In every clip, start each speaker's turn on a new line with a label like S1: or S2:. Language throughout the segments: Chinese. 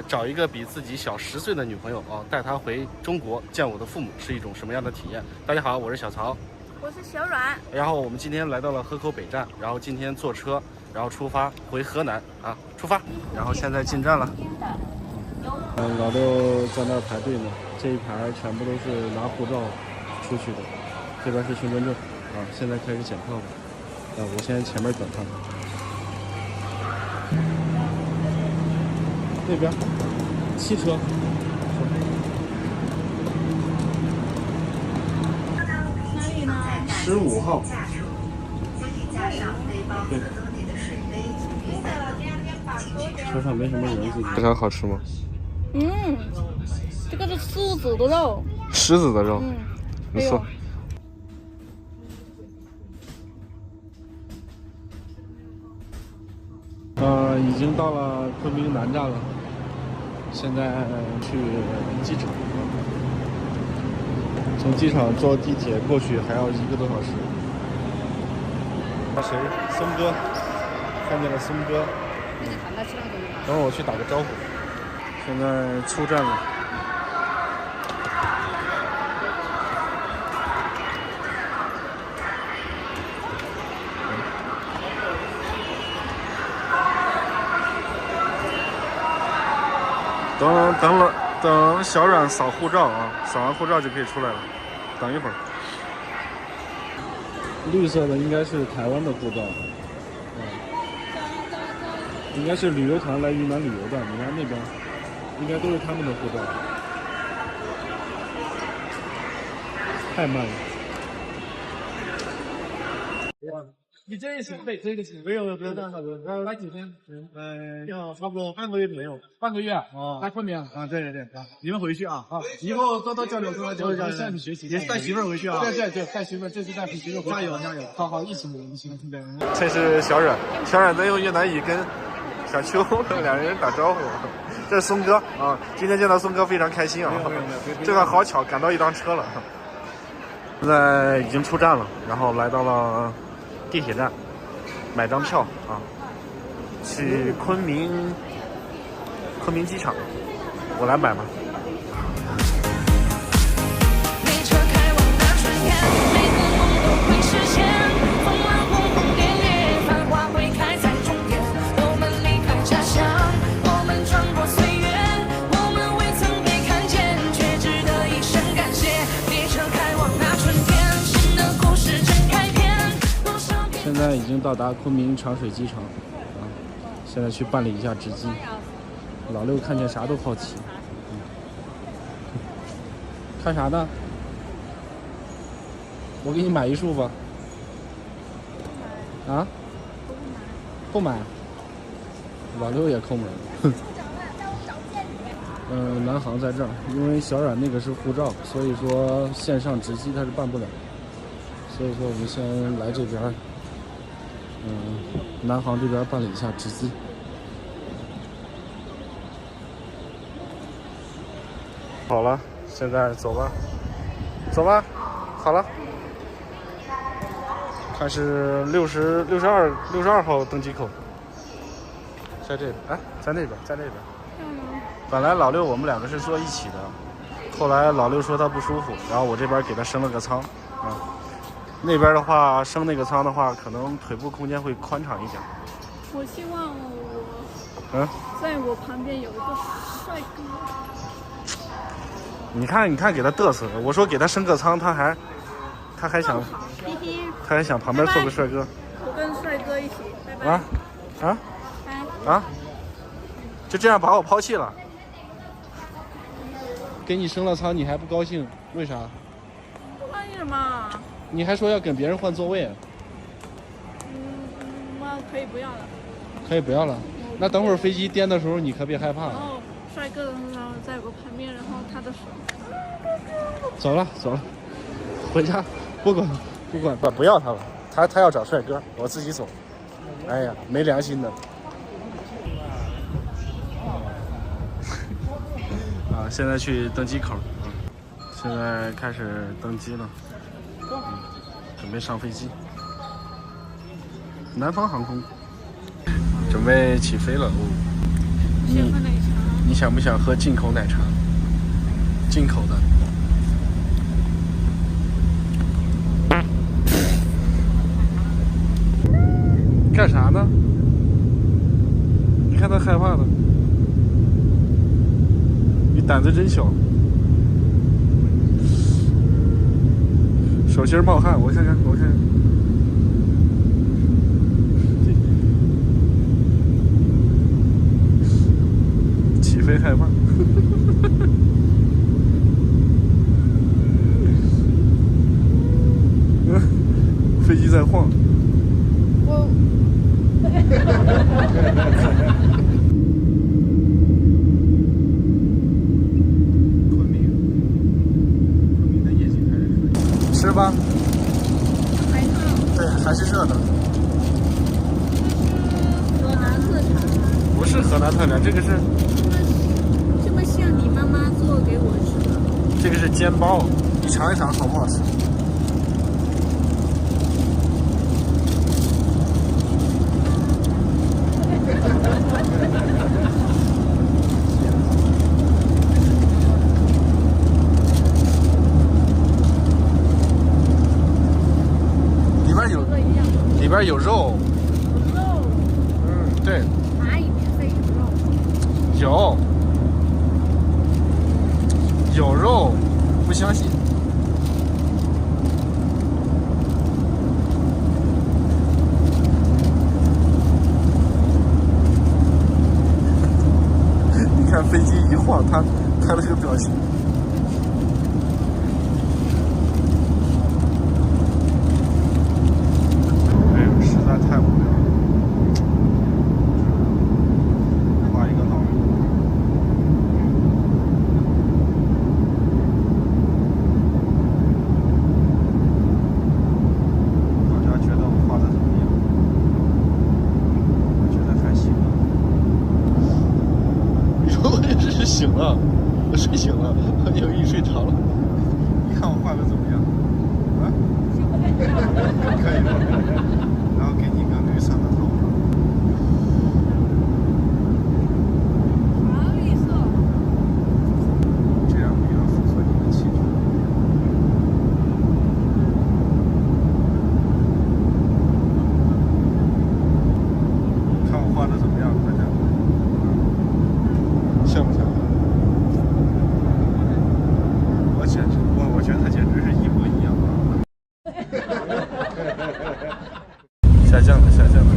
S1: 找一个比自己小10岁的女朋友啊，带她回中国见我的父母是一种什么样的体验？大家好，我是小曹，
S2: 我是小阮。
S1: 然后我们今天来到了河口北站，然后今天坐车，然后出发回河南啊，出发。然后现在进站了。老六在那儿排队呢，这一排全部都是拿护照出去的，这边是身份证啊，现在开始检票了。我先前面等他。那边汽车。
S2: 哪里呢
S1: 15号。对。车上没什么人，非常好吃吗？
S2: 这个是狮子的肉。
S1: 狮子的肉。不错。已经到了昆明南站了，现在去机场。从机场坐地铁过去还要1个多小时。谁？松哥，看见了松哥。等会儿我去打个招呼。现在出站了。等小阮扫护照啊，扫完护照就可以出来了。等一会儿。绿色的应该是台湾的护照，应该是旅游团来云南旅游的。你看那边，应该都是他们的护照。太慢了。
S3: 你这也行，对，这个行，没有来几天？要差不多半个月左右。半个月啊？来昆明啊？对，你们回去啊，以后多多交流，向你学习，也是带媳妇儿回去啊？对，带媳妇儿，这次带媳妇儿，加油，好，一起，对。
S1: 这是小阮，小阮在用越南语跟小邱两人打招呼。这是松哥啊，今天见到松哥非常开心啊。这个好巧，赶到一趟车了。现在已经出站了，然后来到了地铁站，买张票啊，去昆明机场，我来买吧。现在已经到达昆明长水机场啊，现在去办理一下值机。老六看见啥都好奇，看啥呢？我给你买一束吧。啊？不买。老六也抠门。南航在这儿，因为小阮那个是护照，所以说线上值机他是办不了，所以说我们先来这边。南航这边办理一下值机。好了，现在走吧，好了。看是62号登机口，在这里，在那边。本来老六我们两个是坐一起的，后来老六说他不舒服，然后我这边给他升了个舱啊。那边的话，升那个舱的话，可能腿部空间会宽敞一点。
S2: 我希望在我旁边有一个帅哥。
S1: 你看，给他嘚瑟。我说给他升个舱，他还想旁边坐个帅哥。
S2: 我跟帅哥一起，拜拜。
S1: 就这样把我抛弃了。给你升了舱，你还不高兴？为啥？
S2: 不高兴嘛。
S1: 你还说要跟别人换座位。
S2: 可以不要了。
S1: 可以不要了。那等会儿飞机颠的时候，你可别害怕。
S2: 然后帅哥在我旁边，然后他的手。
S1: 走了，回家，不管，不要他了。他要找帅哥，我自己走。哎呀，没良心的。现在去登机口。现在开始登机了。准备上飞机。南方航空准备起飞了。你想不想喝进口奶茶？进口的。干啥呢？你看他害怕的，你胆子真小。手心冒汗，我看看，我看看。起飞害怕。飞机在晃。
S2: 我。
S1: 昆明的夜景还是可以。吃吧。
S2: 还热。
S1: 对，还是热的。
S2: 河南特产。
S1: 不是河南特产，这个是。
S2: 这么像你妈妈做给我吃的。
S1: 这个是煎包，你尝一尝好不好吃？里边有肉。
S2: 肉。
S1: 对。
S2: 蚂蚁免费有肉。
S1: 有肉，不相信。你看飞机一晃，他那个表情。哎呦，实在太无聊了。画一个脑。醒了，我睡醒了，我有一睡着了。你看我画的怎么样？啊？可以。然后给你个绿色的头发。
S2: 好绿色。
S1: 这样比较符合你的气质。看我画的怎么样，大家？像不像？我觉得他简直是一模一样。下降了，下降了。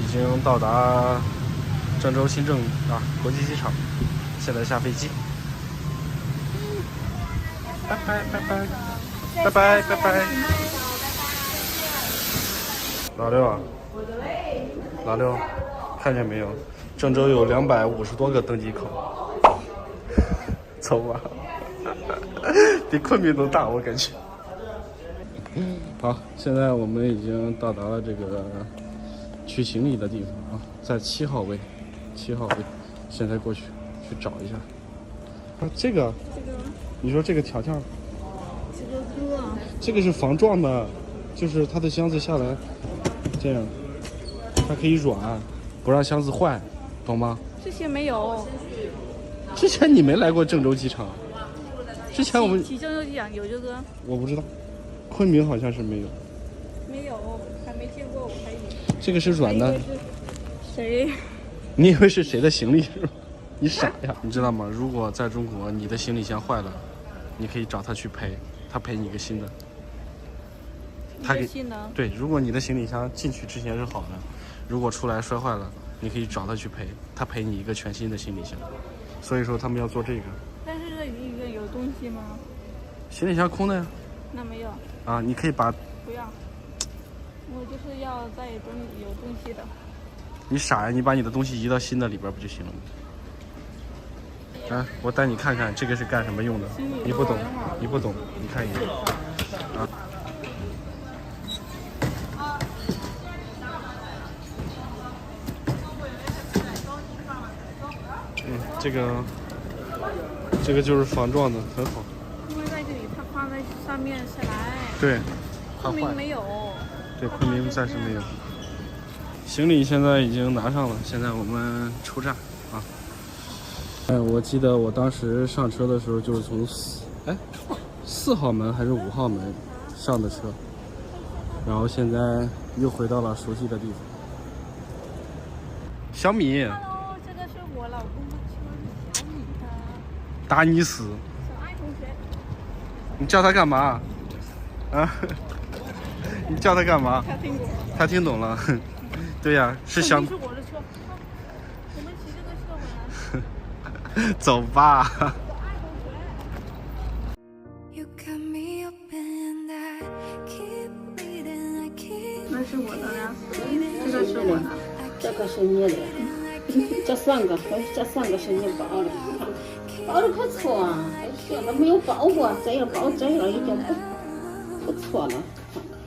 S1: 已经到达郑州新郑国际机场，现在下飞机。拜拜拜拜拜拜拜拜。老六啊，老六，看见没有？郑州有250多个登机口。走吧，比昆明都大，我感觉。好，现在我们已经到达了这个取行李的地方啊，在7号位，7号位，现在过去找一下。这个，你说这个条条，
S2: 这个哥，
S1: 这个是防撞的，就是它的箱子下来这样，它可以软，不让箱子坏，懂吗？
S2: 这些没有。
S1: 之前你没来过郑州机场，之前我们
S2: 提郑州机场有这个，
S1: 我不知道，昆明好像是没有。
S2: 没有，还没见过，我还以为
S1: 这个是软的。
S2: 谁？
S1: 你以为是谁的行李是吧？你傻呀！你知道吗？如果在中国你的行李箱坏了，你可以找他去赔，他赔你一个新的。他给
S2: 新的？
S1: 对，如果你的行李箱进去之前是好的，如果出来摔坏了，你可以找他去赔，他赔你一个全新的行李箱。所以说他们要做这个。
S2: 但是这里面有东西吗？
S1: 行李箱空的呀。
S2: 那没有。
S1: 啊，你可以把。
S2: 不要，我就是要在有东西的。
S1: 你傻呀？你把你的东西移到新的里边不就行了吗？我带你看看这个是干什么用的。你不懂，你不懂，你看一眼。啊。这个就是防撞的，很好。
S2: 因为在这里它放在上面下来。
S1: 对，
S2: 昆明没有。
S1: 对，昆明暂时没有。行李现在已经拿上了，现在我们出站啊。我记得我当时上车的时候就是从4号门还是5号门上的车，然后现在又回到了熟悉的地方。小米
S2: Hello， 这个是我老公的车，小米的。
S1: 达尼斯，
S2: 小爱同学。
S1: 你叫他干嘛？啊？你叫他干嘛？
S2: 他听懂了。
S1: 他听懂了。对呀，是小。
S2: 是我的车。我们骑这个车回来。
S1: 走吧。
S2: 那是我的呀，这个是我的。
S4: 这个是你的，这3个是你包的，包的不错啊，这个没有包过，这样包这样已经不错了。看看